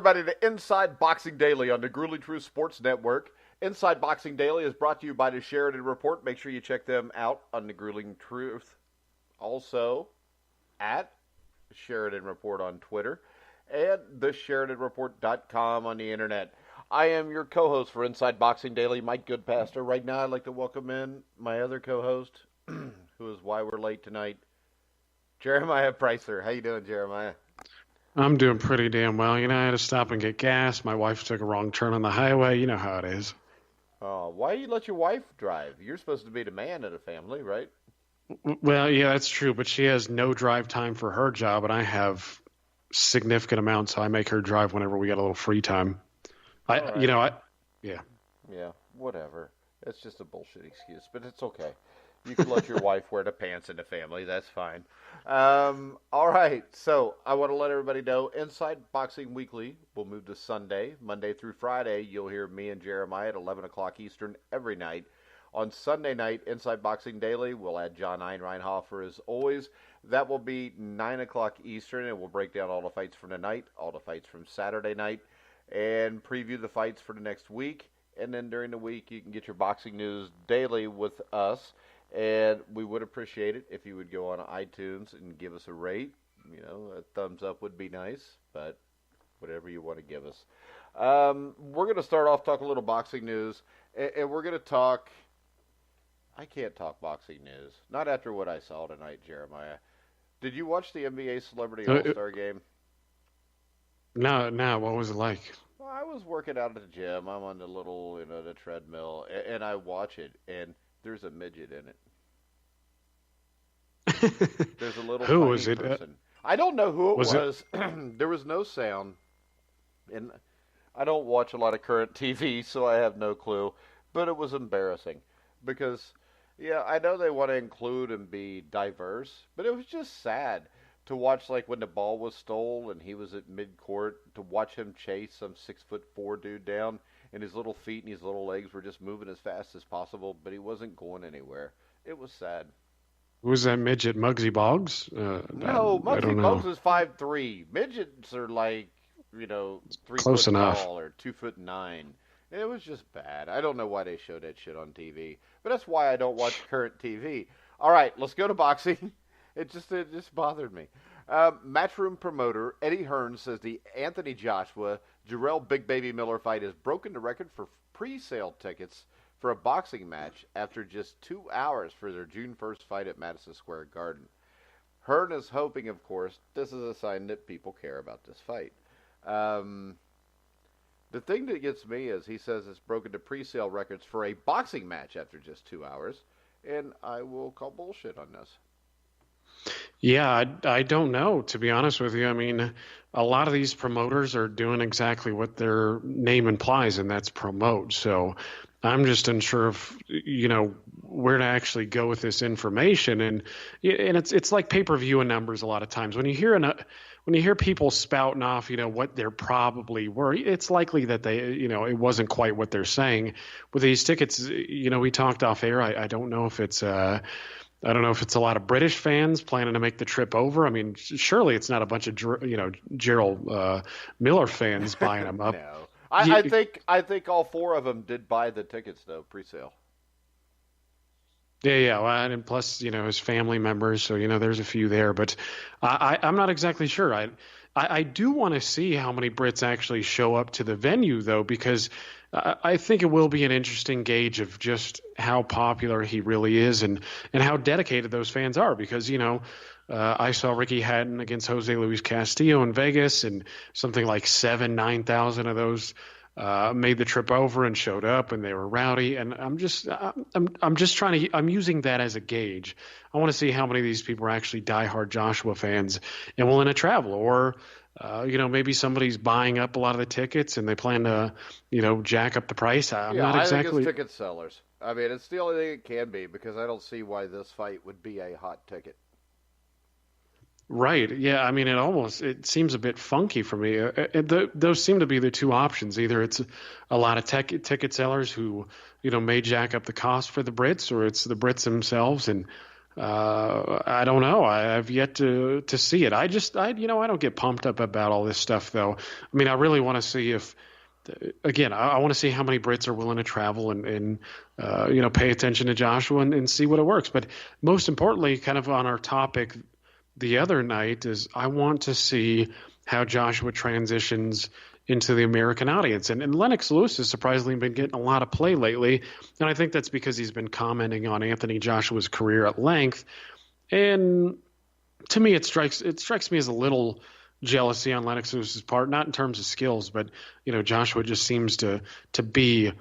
everybody, to Inside Boxing Daily on the Grueling Truth Sports Network. Inside Boxing Daily is brought to you by the Sheridan Report. Make sure you check them out on the Grueling Truth. Also, at Sheridan Report on Twitter and thesheridanreport.com on the internet. I am your co-host for Inside Boxing Daily, Mike Goodpaster. Right now, I'd like to welcome in my other co-host, who is why we're late tonight, Jeremiah Preisser. How you doing, Jeremiah? I'm doing pretty damn well. I had to stop and get gas. My wife took a wrong turn on the highway. You know how it is. Oh, why do you let your wife drive? You're supposed to be the man of the family, right? Well, yeah, that's true, but she has no drive time for her job, and I have significant amounts, so I make her drive whenever we got a little free time. Yeah. Yeah, whatever. It's just a bullshit excuse, but it's okay. You can let your wife wear the pants in the family. That's fine. All right, so I want to let everybody know, Inside Boxing Weekly will move to Sunday. Monday through Friday, you'll hear me and Jeremiah at 11 o'clock Eastern every night. On Sunday night, Inside Boxing Daily, we'll add John Einreinhofer as always. That will be 9 o'clock Eastern, and we'll break down all the fights from tonight, all the fights from Saturday night, and preview the fights for the next week. And then during the week, you can get your boxing news daily with us. And we would appreciate it if you would go on iTunes and give us a rate. A thumbs up would be nice, but whatever you want to give us. We're going to start off talking a little boxing news, and we're going to talk. I can't talk boxing news. Not after what I saw tonight, Jeremiah. Did you watch the NBA Celebrity All-Star Game? No. What was it like? Well, I was working out at the gym. I'm on the little, the treadmill, and I watch it, and there's a midget in it. There's a little who tiny was it? person. I don't know who it was. It? There was no sound, and I don't watch a lot of current TV, so I have no clue. But it was embarrassing because, yeah, I know they want to include and be diverse, but it was just sad to watch, like when the ball was stole and he was at mid-court, to watch him chase some 6'4" dude down. And his little feet and his little legs were just moving as fast as possible, but he wasn't going anywhere. It was sad. Was that midget Muggsy Boggs? No, Muggsy Boggs was 5'3". Midgets are like, 3 Close foot enough. tall or 2'9". It was just bad. I don't know why they show that shit on TV, but that's why I don't watch current TV. All right, let's go to boxing. It just bothered me. Matchroom promoter Eddie Hearn says the Anthony Joshua Jarrell Big Baby Miller fight has broken the record for pre-sale tickets for a boxing match after just 2 hours for their June 1st fight at Madison Square Garden. Hearn is hoping, of course, this is a sign that people care about this fight. The thing that gets me is he says it's broken the pre-sale records for a boxing match after just 2 hours, and I will call bullshit on this. Yeah, I don't know, to be honest with you. I mean, a lot of these promoters are doing exactly what their name implies, and that's promote. So I'm just unsure of, where to actually go with this information. And it's like pay-per-view and numbers a lot of times. When you hear people spouting off, what they're probably were, it's likely that they, it wasn't quite what they're saying. With these tickets, we talked off air. I don't know if it's I don't know if it's a lot of British fans planning to make the trip over. I mean, surely it's not a bunch of Gerald Miller fans buying them up. No, I think all 4 of them did buy the tickets though, pre-sale. Yeah. Well, and plus, his family members. So there's a few there, but I'm not exactly sure. I do want to see how many Brits actually show up to the venue though, because I think it will be an interesting gauge of just how popular he really is and how dedicated those fans are. Because, I saw Ricky Hatton against Jose Luis Castillo in Vegas, and something like 9,000 of those made the trip over and showed up, and they were rowdy. And I'm just I'm using that as a gauge. I want to see how many of these people are actually diehard Joshua fans and willing to travel, or maybe somebody's buying up a lot of the tickets and they plan to, jack up the price. I think it's ticket sellers. I mean, it's the only thing it can be, because I don't see why this fight would be a hot ticket. Right. Yeah. I mean, it seems a bit funky for me. Those seem to be the two options. Either it's a lot of ticket sellers who, may jack up the cost for the Brits, or it's the Brits themselves. And I don't know. I've yet to see it. I don't get pumped up about all this stuff though. I mean, I really want to see if, again, I want to see how many Brits are willing to travel and pay attention to Joshua and see what it works. But most importantly, kind of on our topic the other night, is I want to see how Joshua transitions into the American audience. And Lennox Lewis has surprisingly been getting a lot of play lately. And I think that's because he's been commenting on Anthony Joshua's career at length. And to me, it strikes me as a little jealousy on Lennox Lewis's part, not in terms of skills, but, Joshua just seems to be,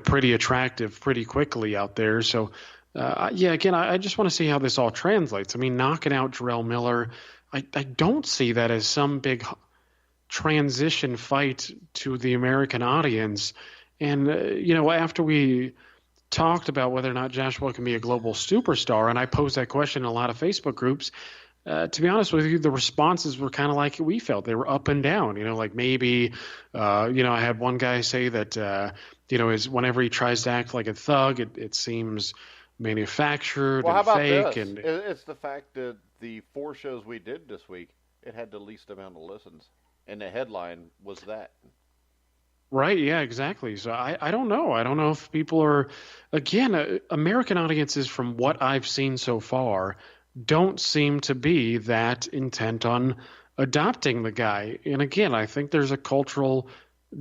pretty attractive pretty quickly out there. So, again, I just want to see how this all translates. I mean, knocking out Jarrell Miller, I don't see that as some big transition fight to the American audience. And, after we talked about whether or not Joshua can be a global superstar, and I posed that question in a lot of Facebook groups, to be honest with you, the responses were kind of like we felt. They were up and down, like maybe, I had one guy say that, is whenever he tries to act like a thug, it seems manufactured well, and how about fake. This? And it's the fact that the 4 shows we did this week, it had the least amount of listens. And the headline was that. Right, yeah, exactly. So I don't know. I don't know if people are, again, American audiences, from what I've seen so far, don't seem to be that intent on adopting the guy. And again, I think there's a cultural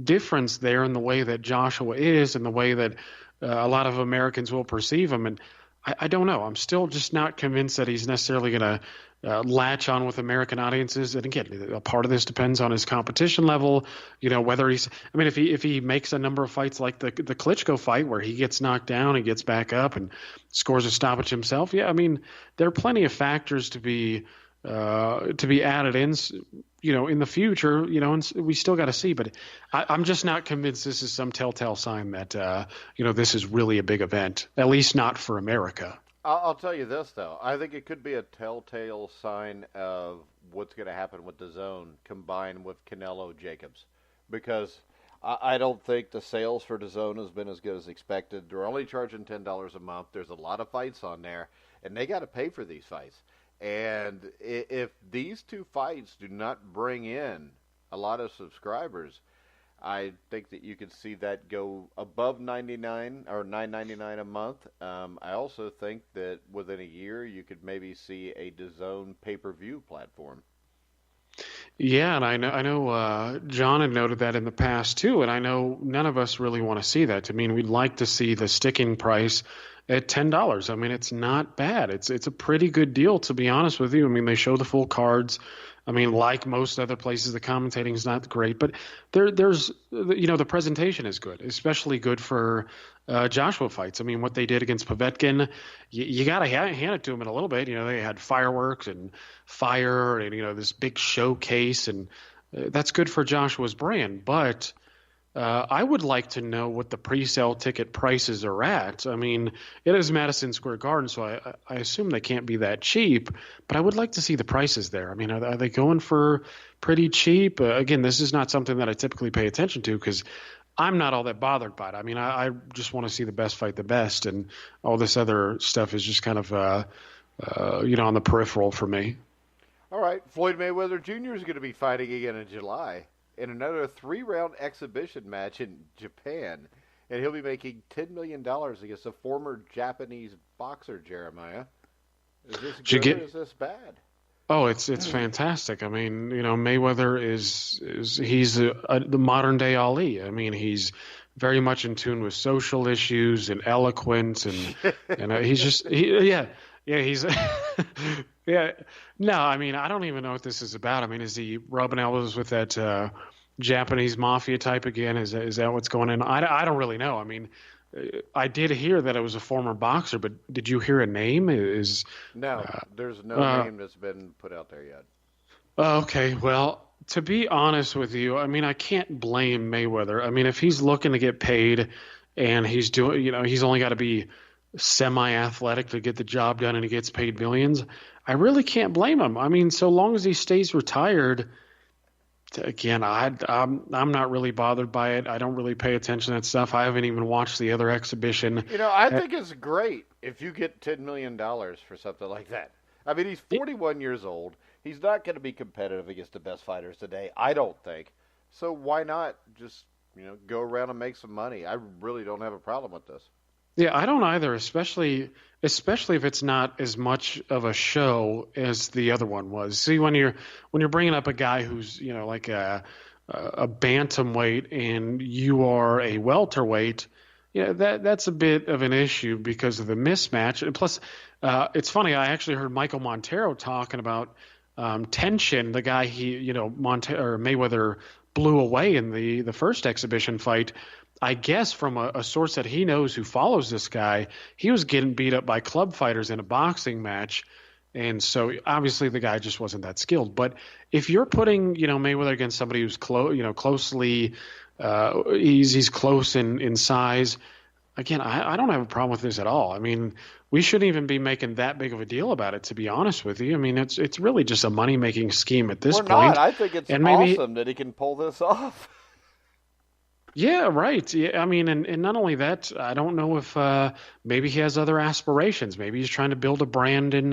difference there in the way that Joshua is and the way that a lot of Americans will perceive him. And I don't know. I'm still just not convinced that he's necessarily going to latch on with American audiences. And again, a part of this depends on his competition level. Whether he's, I mean, if he makes a number of fights like the Klitschko fight where he gets knocked down and gets back up and scores a stoppage himself. Yeah, I mean, there are plenty of factors to be added in, in the future, and we still got to see. But I'm just not convinced this is some telltale sign that, this is really a big event, at least not for America. I'll tell you this, though. I think it could be a telltale sign of what's going to happen with the Zone combined with Canelo Jacobs. Because I don't think the sales for the Zone has been as good as expected. They're only charging $10 a month. There's a lot of fights on there, and they got to pay for these fights. And if these 2 fights do not bring in a lot of subscribers, I think that you could see that go above $99 or $9.99 a month. I also think that within a year you could maybe see a DAZN pay-per-view platform. Yeah, and I know John had noted that in the past too, and I know none of us really want to see that. I mean, we'd like to see the sticking price at $10. I mean, it's not bad. It's a pretty good deal, to be honest with you. I mean, they show the full cards. I mean, like most other places, the commentating is not great, but there's the presentation is good, especially good for Joshua fights. I mean, what they did against Povetkin, you got to hand it to them in a little bit. They had fireworks and fire and, this big showcase, and that's good for Joshua's brand. But I would like to know what the pre-sale ticket prices are at. I mean, it is Madison Square Garden, so I assume they can't be that cheap, but I would like to see the prices there. I mean, are they going for pretty cheap? Again, this is not something that I typically pay attention to because I'm not all that bothered by it. I mean, I just want to see the best fight the best, and all this other stuff is just kind of, on the peripheral for me. All right, Floyd Mayweather Jr. is going to be fighting again in July in another 3-round exhibition match in Japan, and he'll be making $10 million against a former Japanese boxer, Jeremiah. Is this good or is this bad? Oh, it's fantastic. I mean, Mayweather he's the modern day Ali. I mean, he's very much in tune with social issues and eloquence, and he's just he's yeah. No, I mean, I don't even know what this is about. I mean, is he rubbing elbows with that Japanese mafia type again? Is that what's going on? I don't really know. I mean, I did hear that it was a former boxer, but did you hear a name? No, there's no name that's been put out there yet. Okay, well, to be honest with you, I mean, I can't blame Mayweather. I mean, if he's looking to get paid and he's doing, he's only got to be semi-athletic to get the job done and he gets paid millions, I really can't blame him. I mean, so long as he stays retired, Again, I'm not really bothered by it. I don't really pay attention to that stuff. I haven't even watched the other exhibition. I think it's great if you get $10 million for something like that. I mean, he's 41 years old. He's not going to be competitive against the best fighters today, I don't think. So why not just, go around and make some money? I really don't have a problem with this. Yeah, I don't either, especially if it's not as much of a show as the other one was. See, when you're bringing up a guy who's like a bantamweight and you are a welterweight, that's a bit of an issue because of the mismatch. And plus, it's funny. I actually heard Michael Montero talking about tension. The guy Mayweather blew away in the first exhibition fight. I guess from a source that he knows who follows this guy, he was getting beat up by club fighters in a boxing match. And so obviously the guy just wasn't that skilled. But if you're putting, Mayweather against somebody who's closely, he's close in size, again, I don't have a problem with this at all. I mean, we shouldn't even be making that big of a deal about it, to be honest with you. I mean, it's really just a money-making scheme at this point. Not. I think it's awesome that he can pull this off. Yeah, right. Yeah, I mean, and not only that, I don't know if maybe he has other aspirations. Maybe he's trying to build a brand in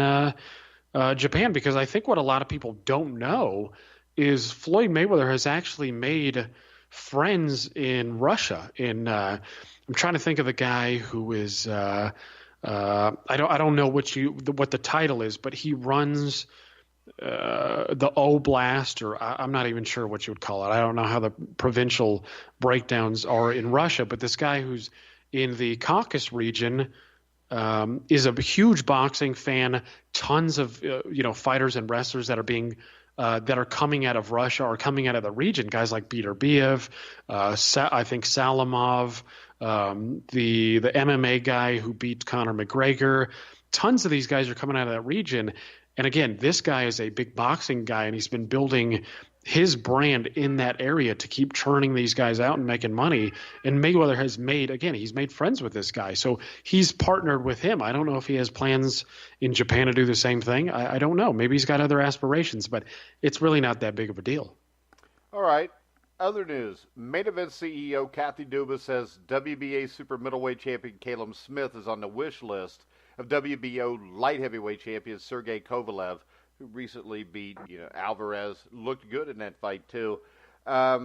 Japan, because I think what a lot of people don't know is Floyd Mayweather has actually made friends in Russia. I'm trying to think of the guy who is I don't know what the title is, but he runs the Oblast, or I'm not even sure what you would call it. I don't know how the provincial breakdowns are in Russia, but this guy who's in the Caucasus region is a huge boxing fan. Tons of fighters and wrestlers that are coming out of Russia or coming out of the region. Guys like Peter Biev, I think Salamov, the MMA guy who beat Conor McGregor. Tons of these guys are coming out of that region. And again, this guy is a big boxing guy, and he's been building his brand in that area to keep churning these guys out and making money. And Mayweather he's made friends with this guy. So he's partnered with him. I don't know if he has plans in Japan to do the same thing. I don't know. Maybe he's got other aspirations, but it's really not that big of a deal. All right. Other news. Main Event CEO Kathy Dubas says WBA super middleweight champion Callum Smith is on the wish list of WBO light heavyweight champion Sergey Kovalev, who recently beat Alvarez. Looked good in that fight too. I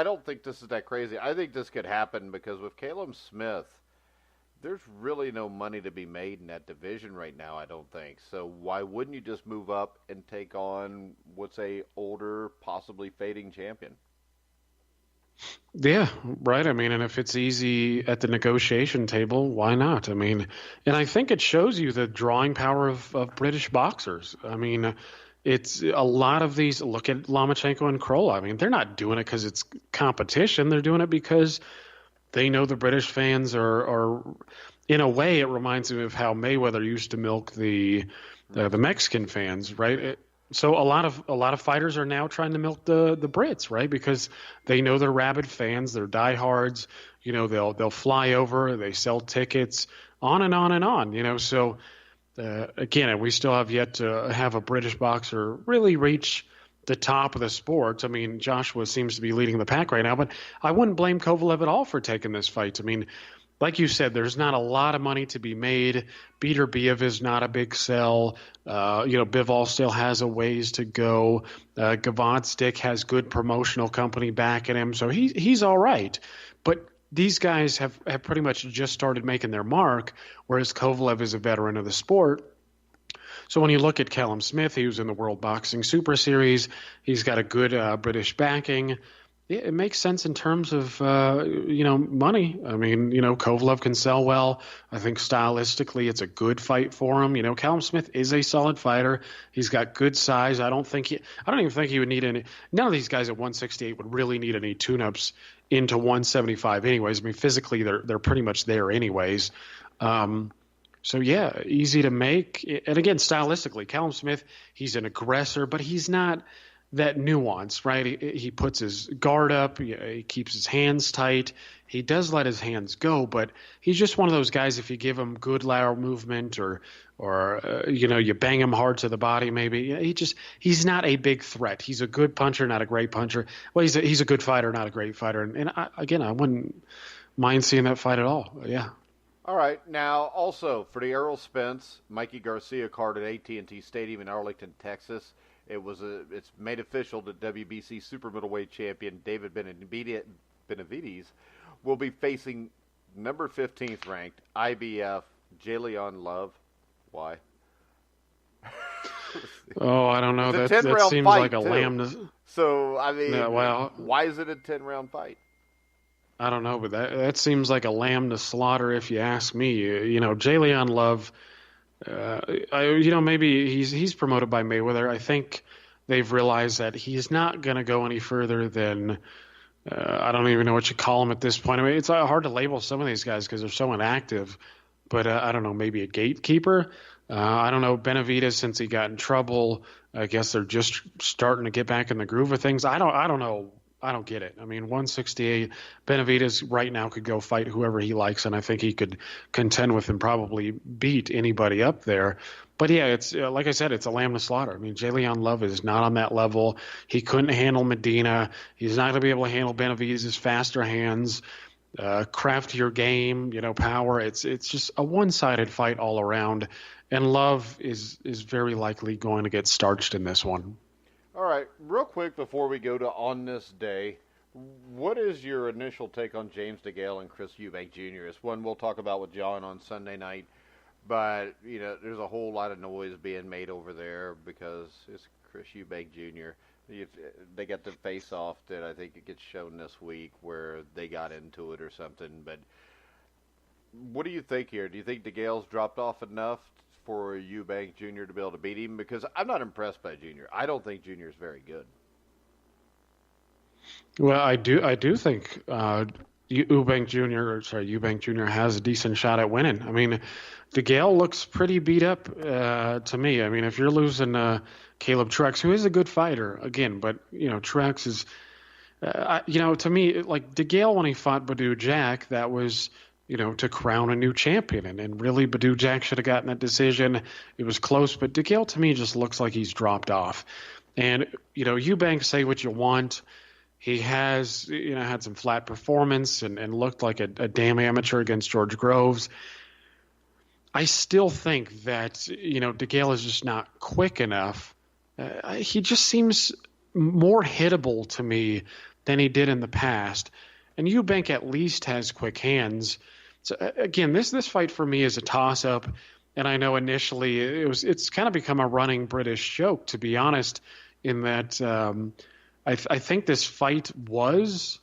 don't think this is that crazy. I think this could happen because with Callum Smith, there's really no money to be made in that division right now, I don't think. So why wouldn't you just move up and take on what's a older, possibly fading champion? Yeah, right. I mean, and if it's easy at the negotiation table, why not? I mean, and I think it shows you the drawing power of British boxers. I mean, it's a lot of these. Look at Lomachenko and Kroll. I mean, they're not doing it because it's competition. They're doing it because they know the British fans are in a way, it reminds me of how Mayweather used to milk the Mexican fans, right? So a lot of fighters are now trying to milk the Brits, right? Because they know they're rabid fans, they're diehards. They'll fly over, they sell tickets, on and on and on. So again, we still have yet to have a British boxer really reach the top of the sport. I mean, Joshua seems to be leading the pack right now, but I wouldn't blame Kovalev at all for taking this fight. I mean, like you said, there's not a lot of money to be made. Peter Biev is not a big sell. Bivol still has a ways to go. Gavadstik has good promotional company backing him, so he's all right. But these guys have pretty much just started making their mark, whereas Kovalev is a veteran of the sport. So when you look at Callum Smith, he was in the World Boxing Super Series. He's got a good British backing. It makes sense in terms of, money. I mean, Kovalev can sell well. I think stylistically it's a good fight for him. Callum Smith is a solid fighter. He's got good size. I don't even think he would need any. None of these guys at 168 would really need any tune-ups into 175 anyways. I mean, physically they're pretty much there anyways. So yeah, easy to make. And again, stylistically, Callum Smith, he's an aggressor, but he's not that nuance, right? He puts his guard up. He keeps his hands tight. He does let his hands go, but he's just one of those guys. If you give him good lateral movement, or you bang him hard to the body, maybe he's not a big threat. He's a good puncher, not a great puncher. Well, he's a good fighter, not a great fighter. And I wouldn't mind seeing that fight at all. Yeah. All right. Now, also for the Errol Spence, Mikey Garcia card at AT&T Stadium in Arlington, Texas. It's made official that WBC super middleweight champion David Benavides will be facing number 15th ranked IBF Jalen Love. Why? Oh, I don't know. That seems fight, like a too. lamb. So, I mean, yeah, why is it a 10-round fight? I don't know, but that seems like a lamb to slaughter if you ask me. Jalen Love, maybe he's promoted by Mayweather. I think they've realized that he's not going to go any further than I don't even know what you call him at this point. I mean, it's hard to label some of these guys because they're so inactive. But I don't know, maybe a gatekeeper. I don't know, Benavides, since he got in trouble, I guess they're just starting to get back in the groove of things. I don't know. I don't get it. I mean, 168, Benavides right now could go fight whoever he likes, and I think he could contend with and probably beat anybody up there. But yeah, it's like I said, it's a lamb to slaughter. I mean, Jalen Love is not on that level. He couldn't handle Medina. He's not going to be able to handle Benavides' faster hands, craftier game, power. It's just a one-sided fight all around, and Love is very likely going to get starched in this one. All right, real quick before we go to On This Day, what is your initial take on James DeGale and Chris Eubank Jr.? It's one we'll talk about with John on Sunday night, but there's a whole lot of noise being made over there because it's Chris Eubank Jr. They got the face-off that I think it gets shown this week where they got into it or something. But what do you think here? Do you think DeGale's dropped off enough for Eubank Jr. to be able to beat him? Because I'm not impressed by Jr. I don't think Jr. is very good. Well, I do think Eubank Jr. has a decent shot at winning. I mean, DeGale looks pretty beat up to me. I mean, if you're losing Caleb Truex, who is a good fighter again, but Truex is, to me, like DeGale when he fought Badou Jack, that was to crown a new champion. And really, Badou Jack should have gotten that decision. It was close, but DeGale, to me, just looks like he's dropped off. And, Eubank, say what you want. He has, had some flat performance and looked like a damn amateur against George Groves. I still think that, DeGale is just not quick enough. He just seems more hittable to me than he did in the past. And Eubank at least has quick hands. So again, this fight for me is a toss-up, and I know initially it's kind of become a running British joke, to be honest, in that I think this fight was,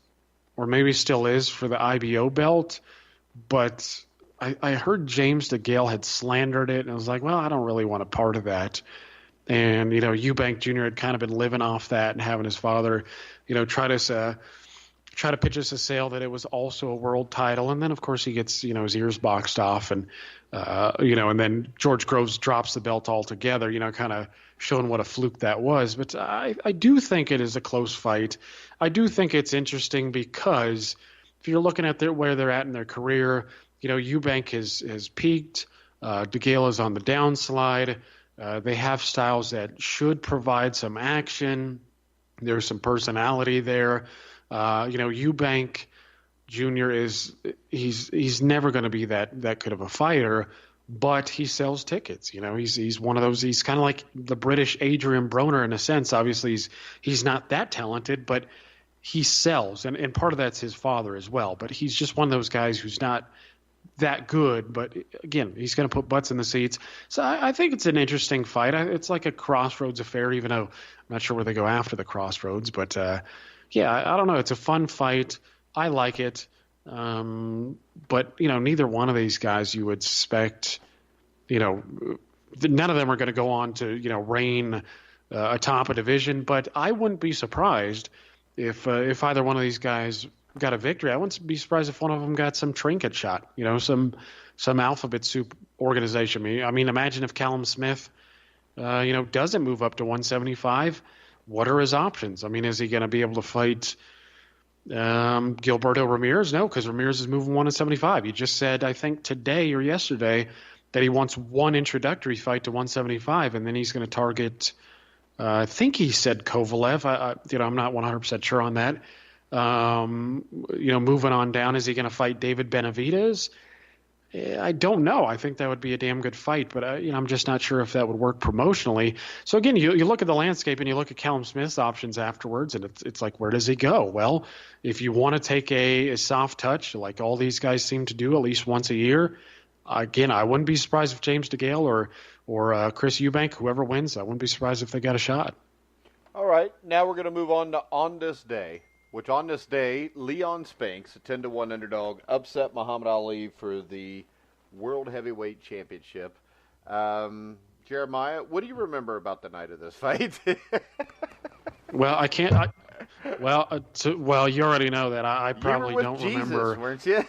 or maybe still is, for the IBO belt, but I heard James DeGale had slandered it, and I was like, well, I don't really want a part of that. And Eubank Jr. had kind of been living off that and having his father, try to pitch us a sale that it was also a world title. And then, of course, he gets, his ears boxed off. And, and then George Groves drops the belt altogether, kind of showing what a fluke that was. But I do think it is a close fight. I do think it's interesting because if you're looking at where they're at in their career, Eubank has peaked. DeGale is on the downslide. They have styles that should provide some action. There's some personality there. Eubank Jr. he's never going to be that good of a fighter, but he sells tickets. He's one of those. He's kind of like the British Adrian Broner in a sense. Obviously, he's not that talented, but he sells, and part of that's his father as well. But he's just one of those guys who's not that good, but again, he's going to put butts in the seats. So I think it's an interesting fight. It's like a crossroads affair, even though I'm not sure where they go after the crossroads, but. Yeah, I don't know. It's a fun fight. I like it. But, neither one of these guys you would suspect, none of them are going to go on to, reign atop a division. But I wouldn't be surprised if either one of these guys got a victory. I wouldn't be surprised if one of them got some trinket shot, some alphabet soup organization. I mean, imagine if Callum Smith, doesn't move up to 175. What are his options? I mean, is he going to be able to fight, Gilberto Ramirez, no, because Ramirez is moving 175. He just said, I think today or yesterday, that he wants one introductory fight to 175, and then he's going to target. I think he said Kovalev. I'm not 100% sure on that. Moving on down, is he going to fight David Benavidez? I don't know. I think that would be a damn good fight, but I'm just not sure if that would work promotionally. So again, you look at the landscape and you look at Callum Smith's options afterwards, and it's like, where does he go? Well, if you want to take a soft touch, like all these guys seem to do at least once a year, again, I wouldn't be surprised if James DeGale or Chris Eubank, whoever wins, I wouldn't be surprised if they got a shot. All right, now we're going to move on to On This Day. Which on this day, Leon Spinks, a 10-1 underdog, upset Muhammad Ali for the World Heavyweight Championship. Jeremiah, what do you remember about the night of this fight? Well, I can't. Well, you already know that. I probably don't Jesus, remember. Weren't you?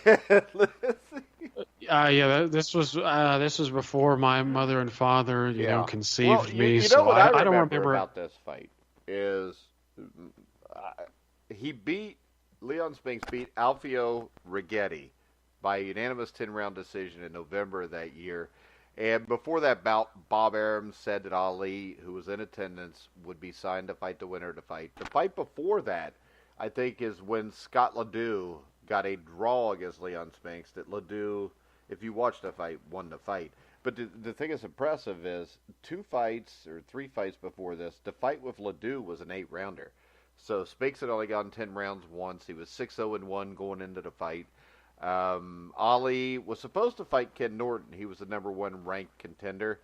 This was before my mother and father, conceived me. You know so what I don't remember about this fight is. Leon Spinks beat Alfio Righetti by a unanimous 10-round decision in November of that year. And before that bout, Bob Arum said that Ali, who was in attendance, would be signed to fight the winner to fight. The fight before that, I think, is when Scott Ledoux got a draw against Leon Spinks, that Ledoux, if you watch the fight, won the fight. But the thing that's impressive is 2 fights or 3 fights before this, the fight with Ledoux was an 8-rounder. So Spinks had only gone 10 rounds once. He was 6-0-1 going into the fight. Ali was supposed to fight Ken Norton. He was the number 1 ranked contender,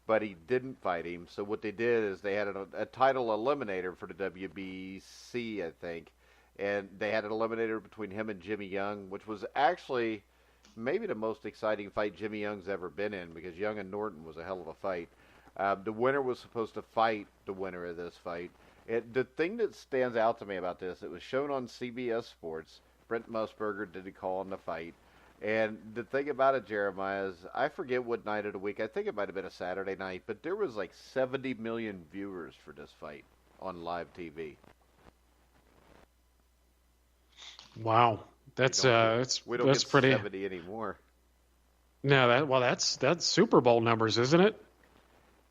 but he didn't fight him. So what they did is they had a title eliminator for the WBC, I think, and they had an eliminator between him and Jimmy Young, which was actually maybe the most exciting fight Jimmy Young's ever been in, because Young and Norton was a hell of a fight. The winner was supposed to fight the winner of this fight. The thing that stands out to me about this, it was shown on CBS Sports. Brent Musburger did a call on the fight. And the thing about it, Jeremiah, is I forget what night of the week. I think it might have been a Saturday night, but there was like 70 million viewers for this fight on live TV. Wow, that's we don't get pretty 70 anymore. No, that's Super Bowl numbers, isn't it?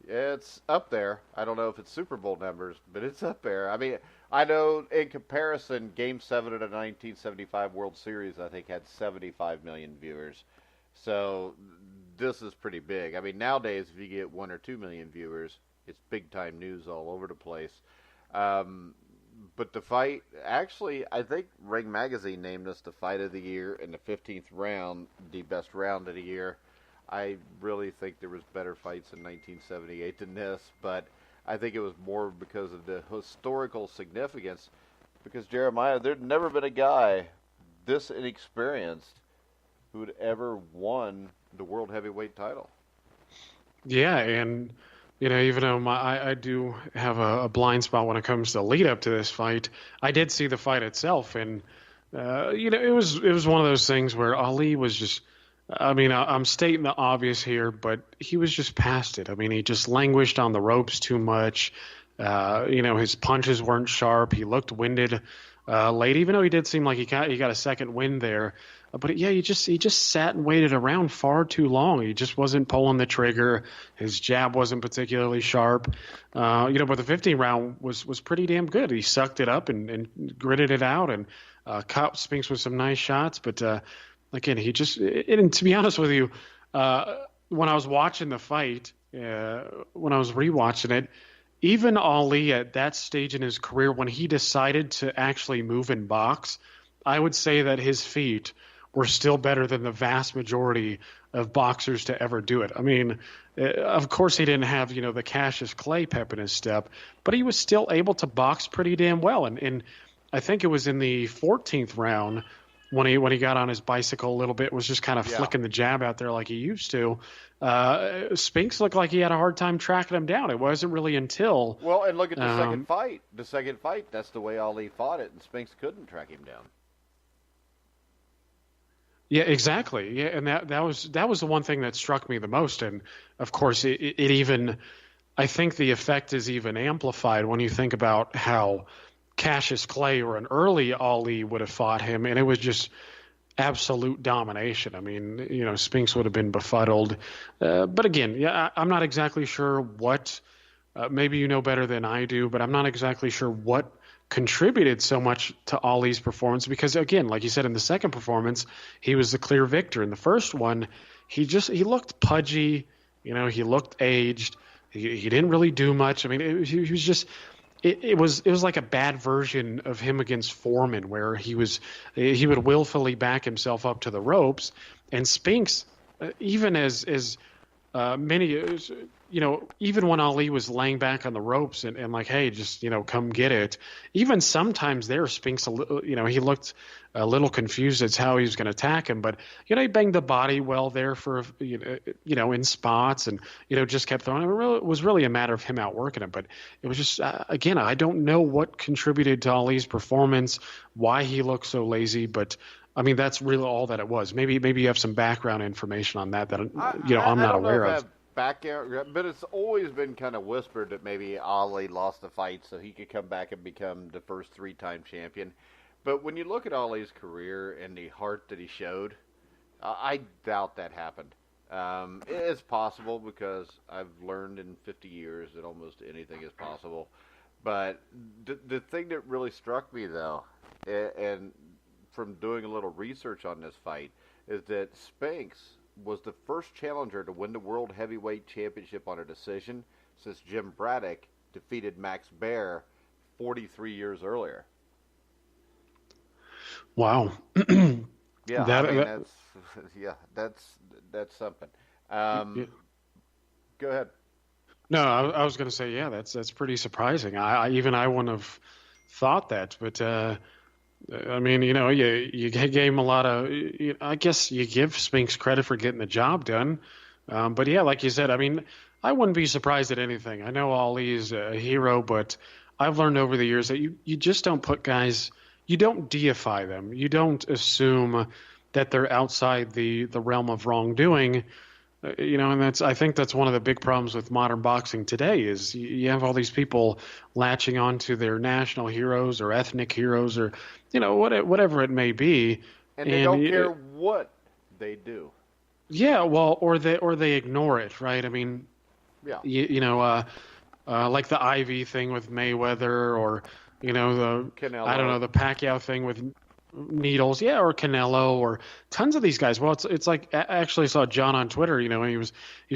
It's up there. I don't know if it's Super Bowl numbers, but it's up there. I mean, I know in comparison, Game 7 of the 1975 World Series, I think, had 75 million viewers. So this is pretty big. I mean, nowadays, if you get 1 or 2 million viewers, it's big-time news all over the place. But the fight, actually, I think Ring Magazine named this the fight of the year in the 15th round, the best round of the year. I really think there was better fights in 1978 than this, but I think it was more because of the historical significance. Because, Jeremiah, there'd never been a guy this inexperienced who had ever won the World Heavyweight title. Yeah, and even though I do have a blind spot when it comes to the lead up to this fight, I did see the fight itself, and it was one of those things where Ali was just. I mean, I'm stating the obvious here, but he was just past it. I mean, he just languished on the ropes too much. His punches weren't sharp. He looked winded late, even though he did seem like he got a second wind there. But yeah, he just sat and waited around far too long. He just wasn't pulling the trigger. His jab wasn't particularly sharp. But the 15th round was pretty damn good. He sucked it up and gritted it out and caught Spinks with some nice shots, but. Again, and to be honest with you, when I was watching the fight, when I was rewatching it, even Ali at that stage in his career, when he decided to actually move and box, I would say that his feet were still better than the vast majority of boxers to ever do it. I mean, of course he didn't have, the Cassius Clay pep in his step, but he was still able to box pretty damn well. And I think it was in the 14th round when he got on his bicycle a little bit, was just kind of flicking the jab out there like he used to. Spinks looked like he had a hard time tracking him down. It wasn't really until... Well, and look at the second fight. The second fight, that's the way Ali fought it, and Spinks couldn't track him down. Yeah, exactly. Yeah, and that was the one thing that struck me the most. And, of course, it even... I think the effect is even amplified when you think about how Cassius Clay or an early Ali would have fought him, and it was just absolute domination. I mean, Spinks would have been befuddled. But again, yeah, I'm not exactly sure what. Maybe you know better than I do, but I'm not exactly sure what contributed so much to Ali's performance because, again, like you said, in the second performance, he was the clear victor. In the first one, he looked pudgy. He looked aged. He didn't really do much. I mean, he was just. It was like a bad version of him against Foreman, where he would willfully back himself up to the ropes, and Spinks, even as many, even when Ali was laying back on the ropes and like, hey, just come get it. Even sometimes there, Spinks, he looked a little confused as how he was going to attack him, but he banged the body well there for in spots and just kept throwing. It was really a matter of him outworking him, but it was just again, I don't know what contributed to Ali's performance, why he looked so lazy, but I mean that's really all that it was. Maybe you have some background information on that I'm not aware of. Background, but it's always been kind of whispered that maybe Ali lost the fight so he could come back and become the first 3-time champion. But when you look at Ali's career and the heart that he showed, I doubt that happened. It's possible because I've learned in 50 years that almost anything is possible. But the thing that really struck me, though, and from doing a little research on this fight, is that Spinks was the first challenger to win the World Heavyweight Championship on a decision since Jim Braddock defeated Max Baer 43 years earlier. Wow. Yeah, that's something. Go ahead. No, I was going to say, yeah, that's pretty surprising. I wouldn't have thought that, but I mean, you gave him a lot of. I guess you give Spinks credit for getting the job done, but yeah, like you said, I mean, I wouldn't be surprised at anything. I know Ali's a hero, but I've learned over the years that you just don't put guys. You don't deify them. You don't assume that they're outside the realm of wrongdoing. And I think that's one of the big problems with modern boxing today is you have all these people latching onto their national heroes or ethnic heroes or, whatever it may be. And they don't care what they do. Yeah, well, or they ignore it, right? I mean, yeah, like the Ivy thing with Mayweather or, the Canelo. I don't know, the Pacquiao thing with Needles, yeah, or Canelo, or tons of these guys. Well, it's like I actually saw John on Twitter. He was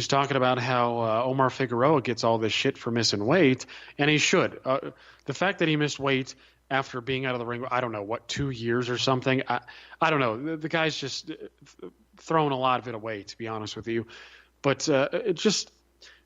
talking about how Omar Figueroa gets all this shit for missing weight, and he should. The fact that he missed weight after being out of the ring, I don't know 2 years or something. I don't know. The guy's just throwing a lot of it away, to be honest with you. But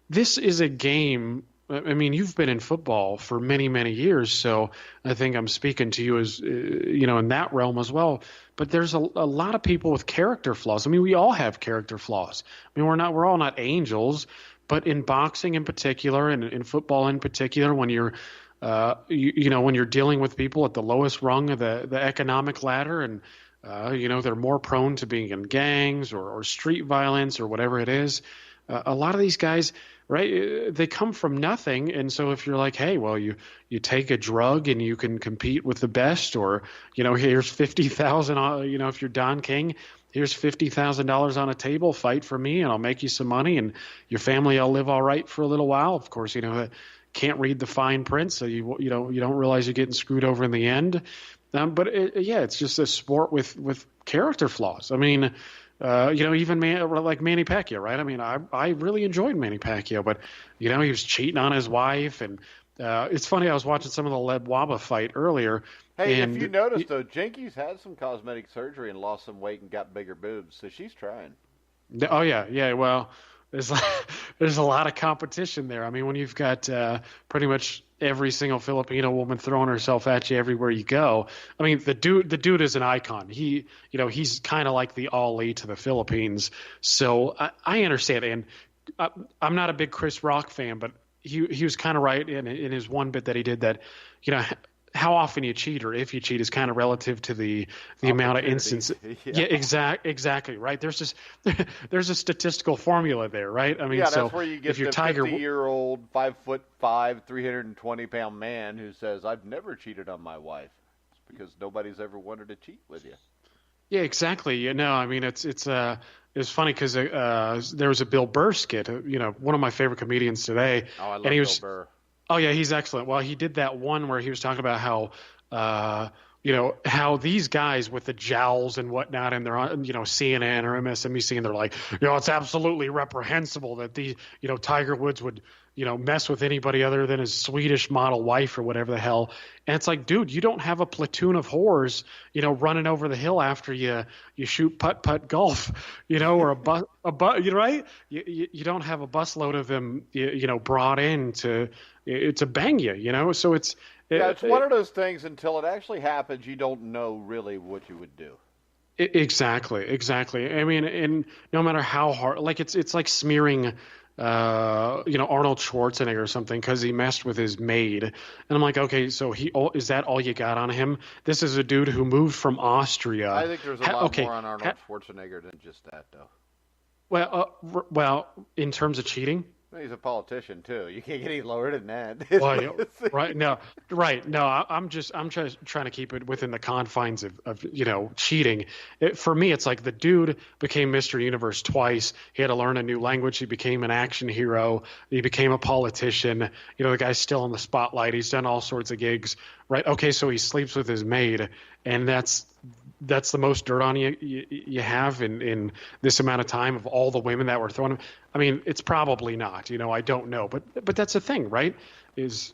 this is a game. I mean, you've been in football for many, many years, so I think I'm speaking to you as, in that realm as well. But there's a lot of people with character flaws. I mean, we all have character flaws. I mean, we're all not angels, but in boxing in particular and in football in particular, when you're, when you're dealing with people at the lowest rung of the economic ladder and, they're more prone to being in gangs or street violence or whatever it is. A lot of these guys, right, they come from nothing. And so if you're like, hey, well, you take a drug and you can compete with the best, or, here's 50,000, if you're Don King, here's $50,000 on a table, fight for me and I'll make you some money and your family will live all right for a little while. Of course, can't read the fine print. So you don't realize you're getting screwed over in the end. But it's just a sport with character flaws. I mean, even like Manny Pacquiao, right? I mean, I really enjoyed Manny Pacquiao, but, he was cheating on his wife. And it's funny, I was watching some of the Leb Waba fight earlier. Hey, if you noticed, though, Jinky's had some cosmetic surgery and lost some weight and got bigger boobs, so she's trying. Oh, yeah. Well, there's a lot of competition there. I mean, when you've got pretty much every single Filipino woman throwing herself at you everywhere you go. I mean, the dude is an icon. He's kind of like the Ali to the Philippines. So I understand. And I'm not a big Chris Rock fan, but he was kind of right in his one bit that he did that, how often you cheat or if you cheat is kind of relative to the amount of instances. Yeah, exactly. Right. There's just there's a statistical formula there, right? I mean, Yeah, so that's where you if get you're the Tiger, 50-year-old, 5'5", 320-pound man who says, "I've never cheated on my wife." It's because nobody's ever wanted to cheat with you. yeah, exactly. You know, I mean, it's funny because there was a Bill Burr skit, one of my favorite comedians today, Oh, I and love he Bill was, Burr. oh yeah, he's excellent. Well, he did that one where he was talking about how, how these guys with the jowls and whatnot, and they're on, CNN or MSNBC, and they're like, it's absolutely reprehensible that Tiger Woods would, mess with anybody other than his Swedish model wife or whatever the hell. And it's like, dude, you don't have a platoon of whores, running over the hill after you shoot putt golf, or right? You don't have a busload of them, brought in to bang you. So it's Yeah, it's one of those things. Until it actually happens, you don't know really what you would do. Exactly. I mean, and no matter how hard, like it's like smearing, Arnold Schwarzenegger or something because he messed with his maid, and I'm like, okay, so is that all you got on him? This is a dude who moved from Austria. I think there's a lot more on Arnold Schwarzenegger than just that, though. Well, in terms of cheating. He's a politician too. You can't get any lower than that. Well, right? No, right? No, I'm just trying to keep it within the confines of cheating. For me, it's like the dude became Mr. Universe twice. He had to learn a new language. He became an action hero. He became a politician. The guy's still in the spotlight. He's done all sorts of gigs, right? Okay, so he sleeps with his maid, and that's the most dirt on you have in this amount of time of all the women that were thrown. I mean, it's probably not. I don't know, but that's the thing, right? Is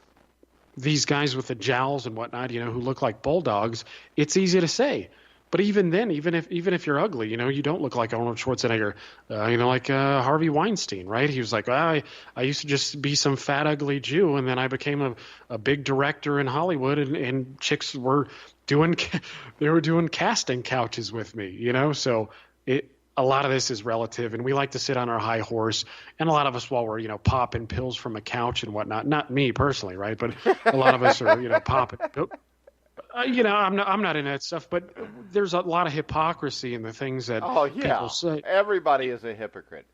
these guys with the jowls and whatnot, who look like bulldogs? It's easy to say, but even then, even if you're ugly, you don't look like Arnold Schwarzenegger, like Harvey Weinstein, right? He was like, I used to just be some fat ugly Jew, and then I became a big director in Hollywood, and chicks were doing casting couches with me, so a lot of this is relative, and we like to sit on our high horse, and a lot of us, while we're popping pills from a couch and whatnot, not me personally, right, but a lot of us are popping. I'm not in that stuff, but there's a lot of hypocrisy in the things that people say. Everybody is a hypocrite.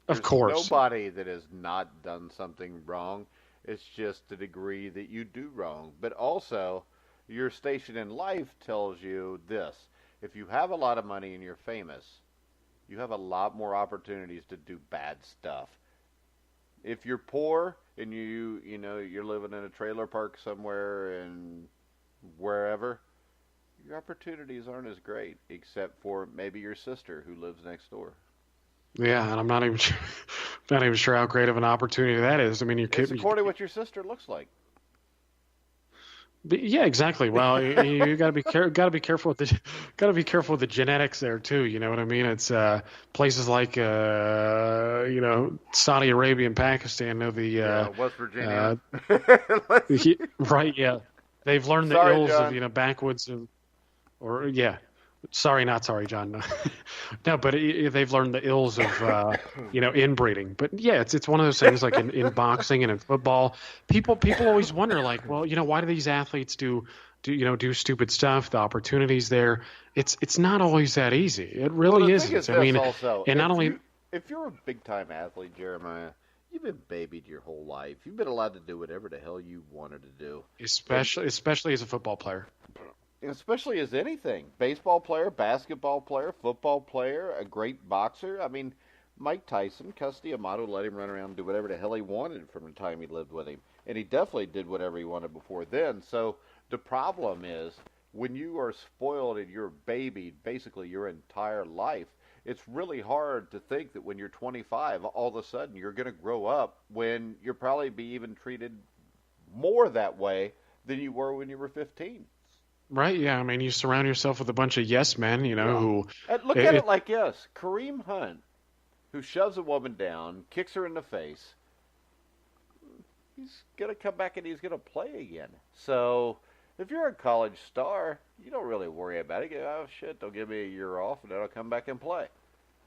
Of course, nobody that has not done something wrong. It's just the degree that you do wrong, but also your station in life tells you this: if you have a lot of money and you're famous, you have a lot more opportunities to do bad stuff. If you're poor and you're living in a trailer park somewhere and wherever, your opportunities aren't as great, except for maybe your sister who lives next door. Yeah, and I'm not even sure how great of an opportunity that is. I mean, it's according to what your sister looks like. Yeah, exactly. Well, you got to be careful with the genetics there too. You know what I mean? It's places like Saudi Arabia and Pakistan. West Virginia. Right? Yeah, they've learned the ills John. Of backwoods or yeah. Sorry, not sorry, John. No, but they've learned the ills of inbreeding. But yeah, it's one of those things like in boxing and in football. People always wonder like, well, why do these athletes do stupid stuff? The opportunities there. It's not always that easy. It really isn't. I mean, also, and not only if you're a big time athlete, Jeremiah, you've been babied your whole life. You've been allowed to do whatever the hell you wanted to do. Especially as a football player. Especially as anything. Baseball player, basketball player, football player, a great boxer. I mean, Mike Tyson, Custody Amato let him run around and do whatever the hell he wanted from the time he lived with him. And he definitely did whatever he wanted before then. So the problem is, when you are spoiled and you're babied basically your entire life, it's really hard to think that when you're 25, all of a sudden you're going to grow up when you'll probably be even treated more that way than you were when you were 15. Right, yeah. I mean, you surround yourself with a bunch of yes men, who... And look at it like this. Kareem Hunt, who shoves a woman down, kicks her in the face, he's going to come back and he's going to play again. So, if you're a college star, you don't really worry about it. You go, oh, shit, they'll give me a year off and then I'll come back and play.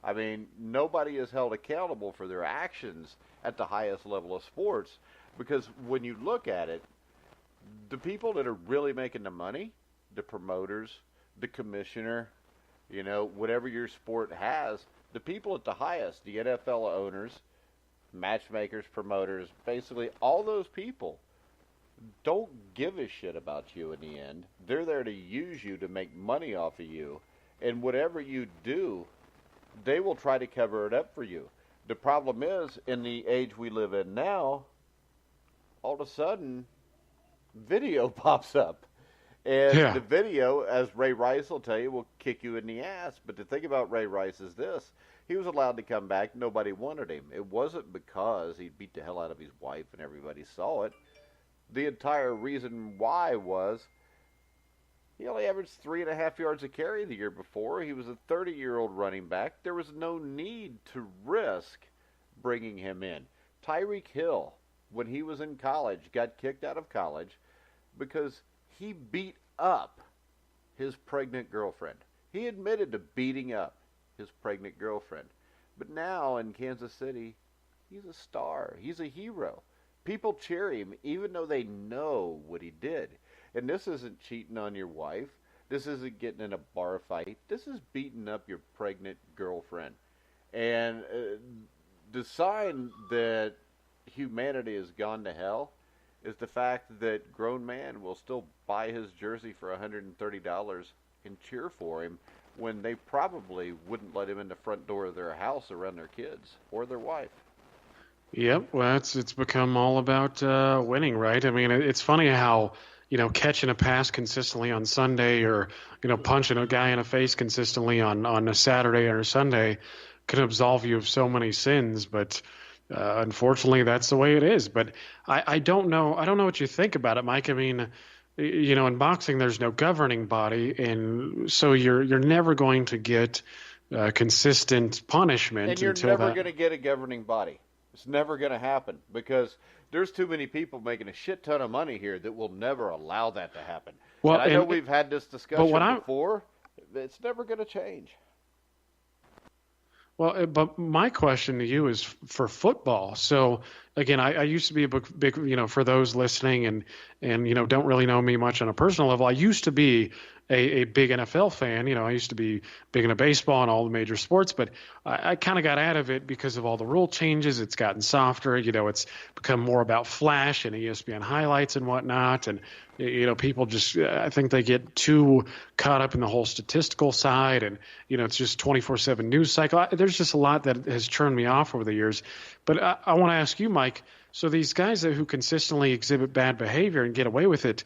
I mean, nobody is held accountable for their actions at the highest level of sports because when you look at it, The people that are really making the money, the promoters, the commissioner, whatever your sport has, the people at the highest, the NFL owners, matchmakers, promoters, basically all those people don't give a shit about you in the end. They're there to use you to make money off of you. And whatever you do, they will try to cover it up for you. The problem is, in the age we live in now, all of a sudden, video pops up. And Yeah. the video, as Ray Rice will tell you, will kick you in the ass. But the thing about Ray Rice is this. He was allowed to come back. Nobody wanted him. It wasn't because he beat the hell out of his wife and everybody saw it. The entire reason why was he only averaged 3.5 yards a carry the year before. He was a 30-year-old running back. There was no need to risk bringing him in. Tyreek Hill, when he was in college, got kicked out of college because he beat up his pregnant girlfriend. He admitted to beating up his pregnant girlfriend. But now in Kansas City, he's a star. He's a hero. People cheer him even though they know what he did. And this isn't cheating on your wife. This isn't getting in a bar fight. This is beating up your pregnant girlfriend. And the sign that humanity has gone to hell is the fact that grown man will still buy his jersey for $130 and cheer for him when they probably wouldn't let him in the front door of their house around their kids or their wife. Yep. Well, it's become all about winning, right? I mean, it's funny how catching a pass consistently on Sunday, or punching a guy in the face consistently on a Saturday or a Sunday can absolve you of so many sins, but unfortunately that's the way it is. But I don't know what you think about it, Mike. I mean, in boxing there's no governing body, and so you're never going to get consistent punishment. And you're never going to get a governing body. It's never going to happen because there's too many people making a shit ton of money here that will never allow that to happen. Well, and I know we've had this discussion before. It's never going to change. Well, but my question to you is for football. So again, I used to be a big, for those listening and don't really know me much on a personal level, I used to be a big NFL fan. I used to be big into baseball and all the major sports, but I kind of got out of it because of all the rule changes. It's gotten softer. It's become more about flash and ESPN highlights and whatnot. And, people just, I think they get too caught up in the whole statistical side, and, it's just 24/7 news cycle. There's just a lot that has turned me off over the years. But I want to ask you, Mike, so these guys who consistently exhibit bad behavior and get away with it,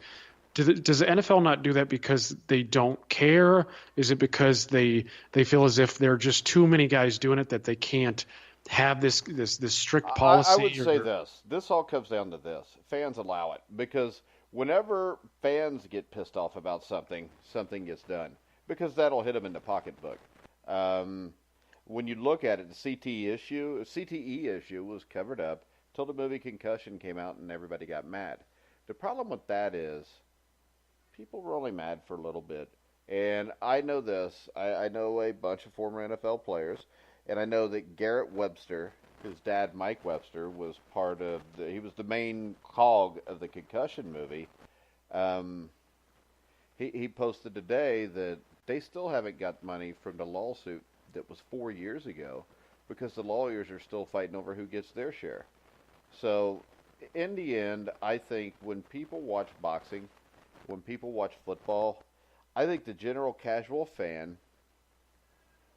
does the NFL not do that because they don't care? Is it because they feel as if there are just too many guys doing it that they can't have this strict policy? I would say this. This all comes down to this. Fans allow it because whenever fans get pissed off about something gets done because that'll hit them in the pocketbook. When you look at it, the CTE issue was covered up till the movie Concussion came out and everybody got mad. The problem with that is people were only mad for a little bit. And I know this. I know a bunch of former NFL players, and I know that Garrett Webster, his dad, Mike Webster, was he was the main cog of the Concussion movie. He posted today that they still haven't got money from the lawsuit that was 4 years ago because the lawyers are still fighting over who gets their share. So in the end, I think when people watch boxing, when people watch football, I think the general casual fan,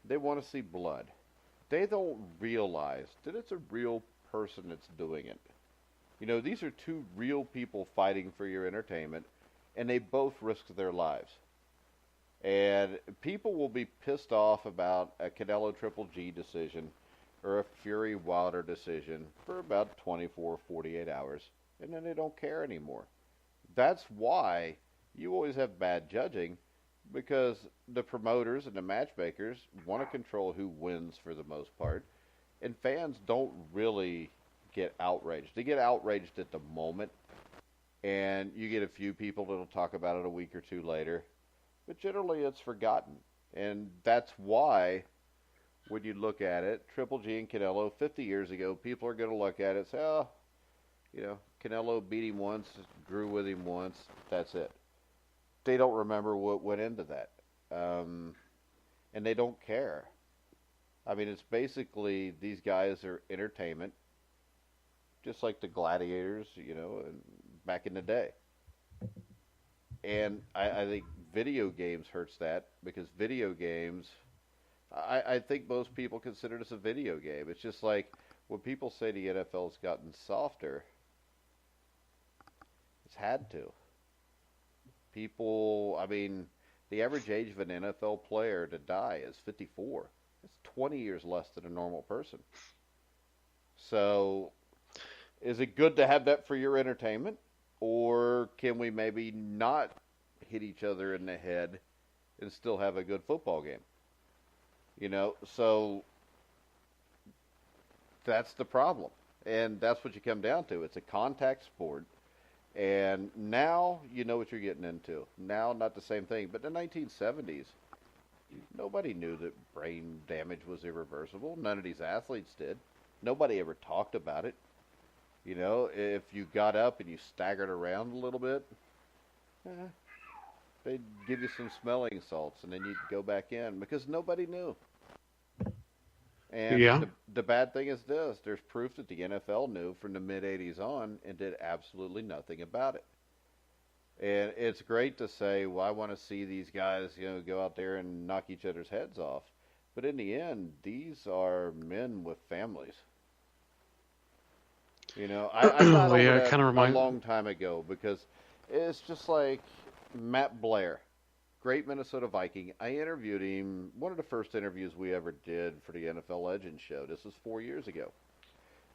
they want to see blood. They don't realize that it's a real person that's doing it. These are two real people fighting for your entertainment, and they both risk their lives. And people will be pissed off about a Canelo Triple G decision or a Fury Wilder decision for about 24, 48 hours, and then they don't care anymore. That's why you always have bad judging, because the promoters and the matchmakers want to control who wins for the most part, and fans don't really get outraged. They get outraged at the moment, and you get a few people that'll talk about it a week or two later, but generally it's forgotten. And that's why when you look at it, Triple G and Canelo 50 years ago, people are going to look at it and say, oh, Canelo beat him once, drew with him once. That's it. They don't remember what went into that, and they don't care. I mean, it's basically these guys are entertainment, just like the gladiators, back in the day. And I think video games hurts that because video games, I think most people consider this a video game. It's just like when people say the NFL's gotten softer, it's had to. People, I mean, the average age of an NFL player to die is 54. It's 20 years less than a normal person. So, is it good to have that for your entertainment? Or can we maybe not hit each other in the head and still have a good football game? So that's the problem. And that's what you come down to. It's a contact sport. And now you know what you're getting into. Now, not the same thing. But in the 1970s, nobody knew that brain damage was irreversible. None of these athletes did. Nobody ever talked about it. If you got up and you staggered around a little bit, they'd give you some smelling salts, and then you'd go back in because nobody knew. And Yeah. the bad thing is this. There's proof that the NFL knew from the mid-'80s on and did absolutely nothing about it. And it's great to say, well, I want to see these guys, go out there and knock each other's heads off. But in the end, these are men with families. I got over Yeah, that kind of a remind. long time ago because it's just like Matt Blair, great Minnesota Viking. I interviewed him, one of the first interviews we ever did for the NFL Legends show. This was 4 years ago.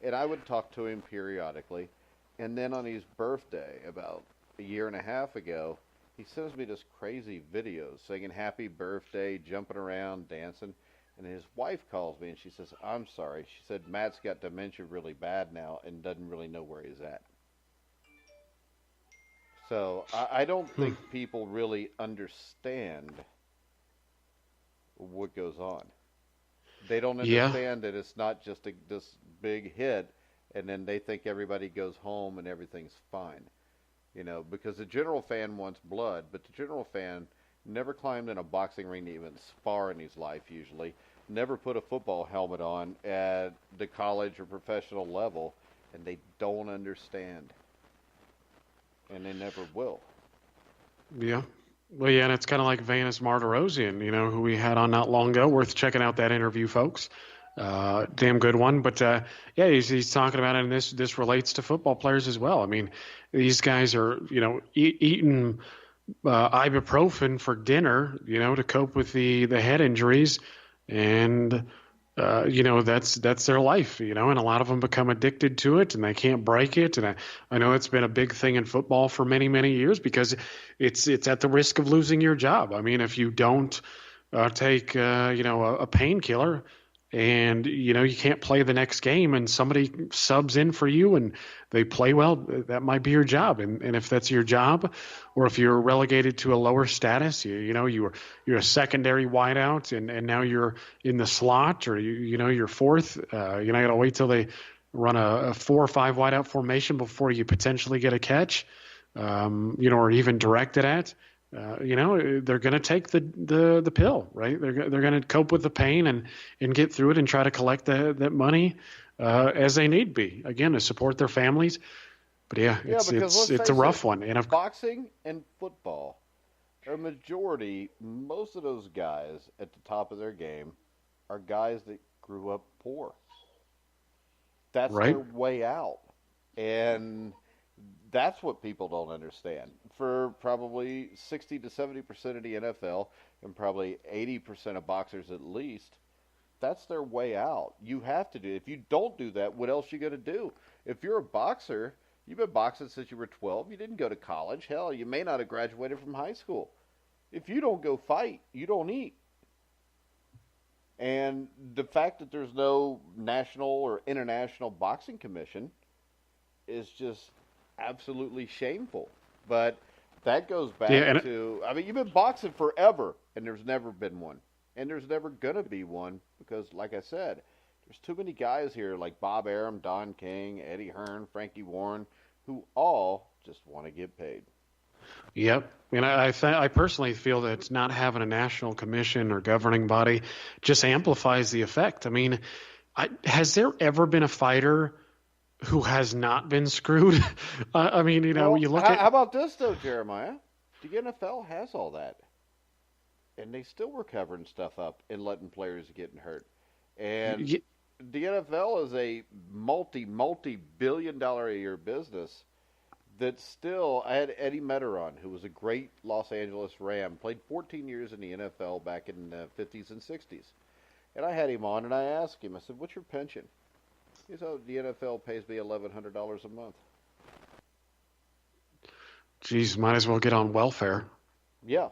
And I would talk to him periodically. And then on his birthday, about a year and a half ago, he sends me this crazy video singing happy birthday, jumping around, dancing. And his wife calls me and she says, I'm sorry. She said, Matt's got dementia really bad now and doesn't really know where he's at. So I don't think people really understand what goes on. They don't Yeah. understand that it's not just this big hit and then they think everybody goes home and everything's fine. Because the general fan wants blood, but the general fan never climbed in a boxing ring to even spar in his life usually, never put a football helmet on at the college or professional level, and they don't understand. And they never will. Yeah. Well, yeah, and it's kind of like Vanis Martirosyan, who we had on not long ago. Worth checking out that interview, folks. Damn good one. But yeah, he's talking about it, and this relates to football players as well. I mean, these guys are eating ibuprofen for dinner, to cope with the head injuries, and that's their life, and a lot of them become addicted to it and they can't break it. And I know it's been a big thing in football for many, many years because it's at the risk of losing your job. I mean, if you don't take a painkiller and you can't play the next game and somebody subs in for you and they play well, that might be your job. And if that's your job, or if you're relegated to a lower status, you're a secondary wideout and now you're in the slot, or you're fourth, you got to wait till they run a 4 or 5 wideout formation before you potentially get a catch, or even directed at. They're going to take the pill, right? They're going to cope with the pain and get through it and try to collect that money as they need be, again, to support their families. But yeah, it's a rough one. And boxing and football, most of those guys at the top of their game are guys that grew up poor. That's right. Their way out. And that's what people don't understand. For probably 60 to 70% of the NFL and probably 80% of boxers at least, that's their way out. You have to do it. If you don't do that, what else are you going to do? If you're a boxer, you've been boxing since you were 12. You didn't go to college. Hell, you may not have graduated from high school. If you don't go fight, you don't eat. And the fact that there's no national or international boxing commission is just absolutely shameful. But that goes back to, I mean, you've been boxing forever, and there's never been one. And there's never going to be one because, like I said, There's too many guys here like Bob Arum, Don King, Eddie Hearn, Frankie Warren, who all just want to get paid. Yep. And I personally feel that not having a national commission or governing body just amplifies the effect. I mean, has there ever been a fighter who has not been screwed? I mean, Well, you look how about this though, Jeremiah? The NFL has all that, and they still were covering stuff up and letting players getting hurt. And y- the NFL is a multi-billion-dollar a year business that still. I had Eddie Meteron, who was a great Los Angeles Ram, played 14 years in the NFL back in the 50s and 60s. And I had him on, and I asked him, I said, "What's your pension?" He said, "Oh, the NFL pays me $1,100 a month." Geez, might as well get on welfare. Yeah,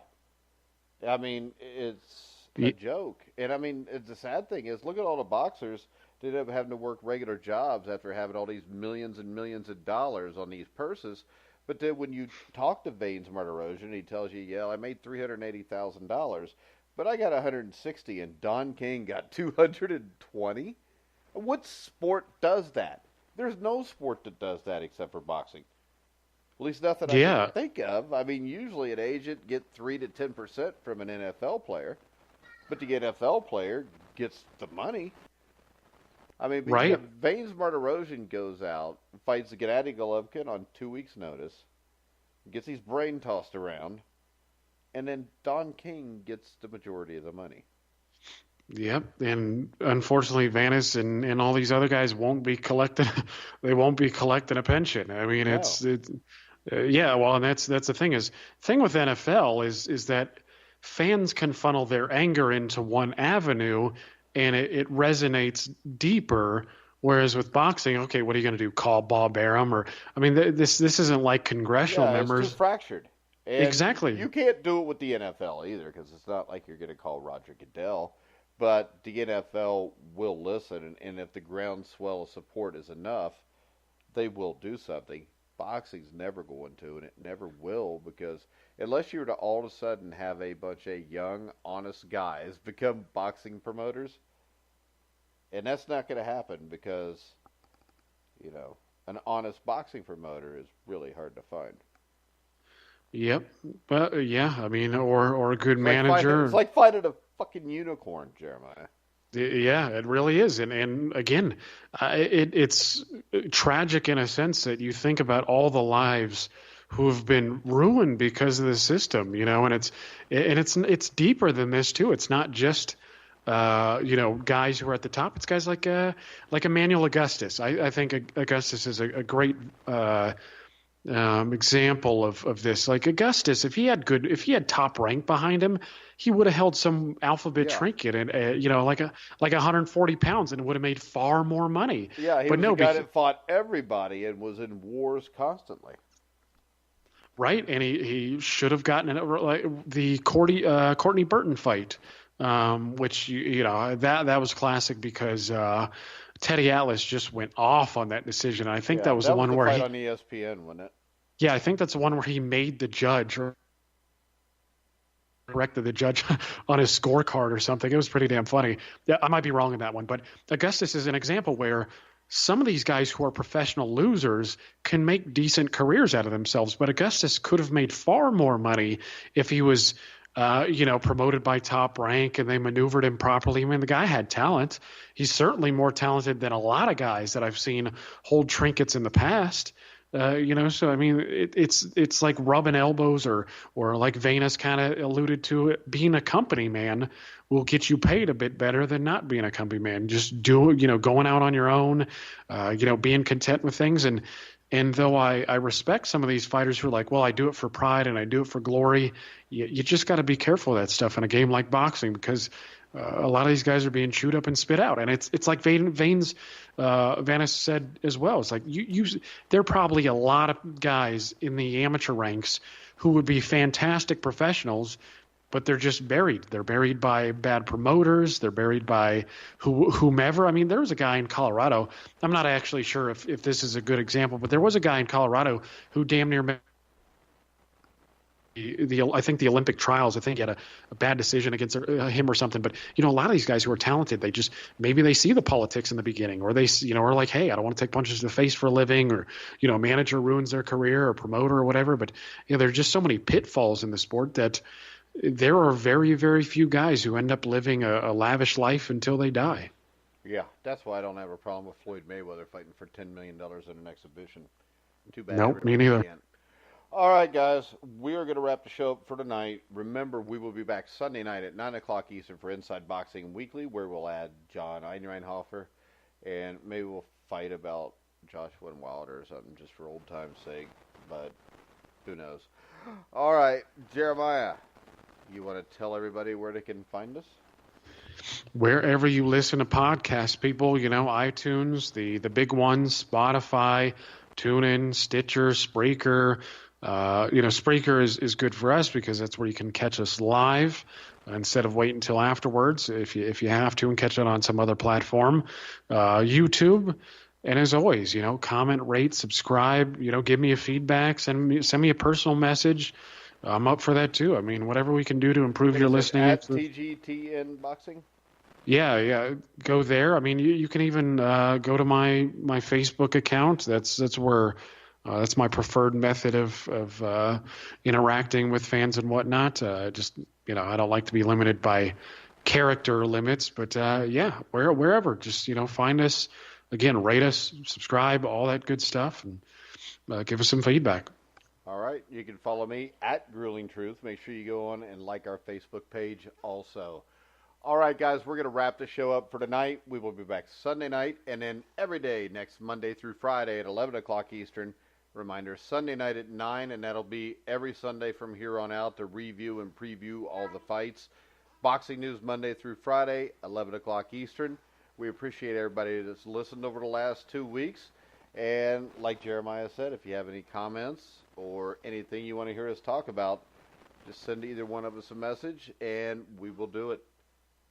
I mean, it's a joke. And I mean, the sad thing is, look at all the boxers that end up having to work regular jobs after having all these millions and millions of dollars on these purses. But then when you talk to Vanes Martirosian, he tells you, "Yeah, I made $380,000, but I got 160, and Don King got 220." What sport does that? There's no sport that does that except for boxing. At least nothing I can think of. I mean, usually an agent gets 3 to 10% from an NFL player, but the NFL player gets the money. I mean, Right. Vanes Martirosian goes out, fights Gennady Golovkin on 2 weeks' notice, gets his brain tossed around, and then Don King gets the majority of the money. Yep, and unfortunately, Vanis and all these other guys won't be collecting. They won't be collecting a pension. I mean, No. yeah. Well, and that's the thing with NFL is that fans can funnel their anger into one avenue, and it resonates deeper. Whereas with boxing, okay, what are you going to do? Call Bob Arum? Or I mean, this isn't like congressional Yeah, members. it's too fractured. And Exactly. You can't do it with the NFL either, because it's not like you're going to call Roger Goodell. But the NFL will listen, and if the groundswell of support is enough, they will do something. Boxing's never going to, and it never will, because unless you were to all of a sudden have a bunch of young, honest guys become boxing promoters, and that's not going to happen because, an honest boxing promoter is really hard to find. Yep. But yeah, I mean, or a good It's like manager. it's like finding a fucking unicorn, Jeremiah. Yeah, it really is, and again, it's tragic in a sense that you think about all the lives who have been ruined because of the system, and it's deeper than this too. It's not just guys who are at the top. It's guys like Emmanuel Augustus. I think Augustus is a great example of this. Like Augustus, if he had top rank behind him, he would have held some alphabet trinket and like 140 pounds and would have made far more money. Yeah, he was a guy that fought everybody and was in wars constantly. Right, and he should have gotten like the Courtney Burton fight, which that was classic because Teddy Atlas just went off on that decision. I think that was the one where fight on ESPN, wasn't it? Yeah, I think that's the one where he made the judge or corrected the judge on his scorecard or something. It was pretty damn funny. Yeah, I might be wrong in that one, but Augustus is an example where some of these guys who are professional losers can make decent careers out of themselves, but Augustus could have made far more money if he was promoted by Top Rank and they maneuvered him properly. I mean, the guy had talent. He's certainly more talented than a lot of guys that I've seen hold trinkets in the past. So I mean, it's like rubbing elbows, or like Venus kind of alluded to it. Being a company man will get you paid a bit better than not being a company man. Just going out on your own, being content with things. And though I respect some of these fighters who are like, well, I do it for pride and I do it for glory, you just got to be careful of that stuff in a game like boxing, because a lot of these guys are being chewed up and spit out. And it's like Vanes said as well. It's like there are probably a lot of guys in the amateur ranks who would be fantastic professionals, but they're just buried. They're buried by bad promoters. They're buried by whomever. I mean, there was a guy in Colorado. I'm not actually sure if this is a good example, but there was a guy in Colorado who damn near I think the Olympic trials, I think he had a bad decision against him or something. But, a lot of these guys who are talented, maybe they see the politics in the beginning, or they, are like, hey, I don't want to take punches to the face for a living, or, manager ruins their career, or promoter or whatever. But, there are just so many pitfalls in the sport that there are very, very few guys who end up living a lavish life until they die. Yeah, that's why I don't have a problem with Floyd Mayweather fighting for $10 million in an exhibition. Too bad. Nope, me neither. Can't. All right, guys, we are going to wrap the show up for tonight. Remember, we will be back Sunday night at 9 o'clock Eastern for Inside Boxing Weekly, where we'll add John Einreinhofer, and maybe we'll fight about Joshua and Wilder or something, just for old time's sake, but who knows. All right, Jeremiah, you want to tell everybody where they can find us? Wherever you listen to podcasts, people, iTunes, the big ones, Spotify, TuneIn, Stitcher, Spreaker. Spreaker is good for us because that's where you can catch us live instead of waiting until afterwards if you have to and catch it on some other platform. YouTube, and as always, comment, rate, subscribe. Give me a feedback, send me a personal message. I'm up for that too. I mean, whatever we can do to improve your listening. At TGTN Boxing. Yeah. Go there. I mean, you can even go to my Facebook account. That's where that's my preferred method of interacting with fans and whatnot. I don't like to be limited by character limits, but wherever. Just find us. Again, rate us, subscribe, all that good stuff, and give us some feedback. All right. You can follow me at Grueling Truth. Make sure you go on and like our Facebook page also. All right, guys, we're going to wrap the show up for tonight. We will be back Sunday night and then every day next Monday through Friday at 11 o'clock Eastern. Reminder, Sunday night at 9, and that'll be every Sunday from here on out to review and preview all the fights. Boxing news Monday through Friday, 11 o'clock Eastern. We appreciate everybody that's listened over the last 2 weeks. And like Jeremiah said, if you have any comments or anything you want to hear us talk about, just send either one of us a message, and we will do it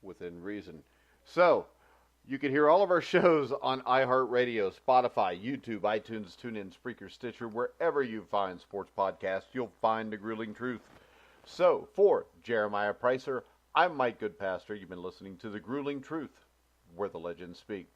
within reason. So, you can hear all of our shows on iHeartRadio, Spotify, YouTube, iTunes, TuneIn, Spreaker, Stitcher, wherever you find sports podcasts, you'll find The Grueling Truth. So, for Jeremiah Preisser, I'm Mike Goodpaster. You've been listening to The Grueling Truth, where the legends speak.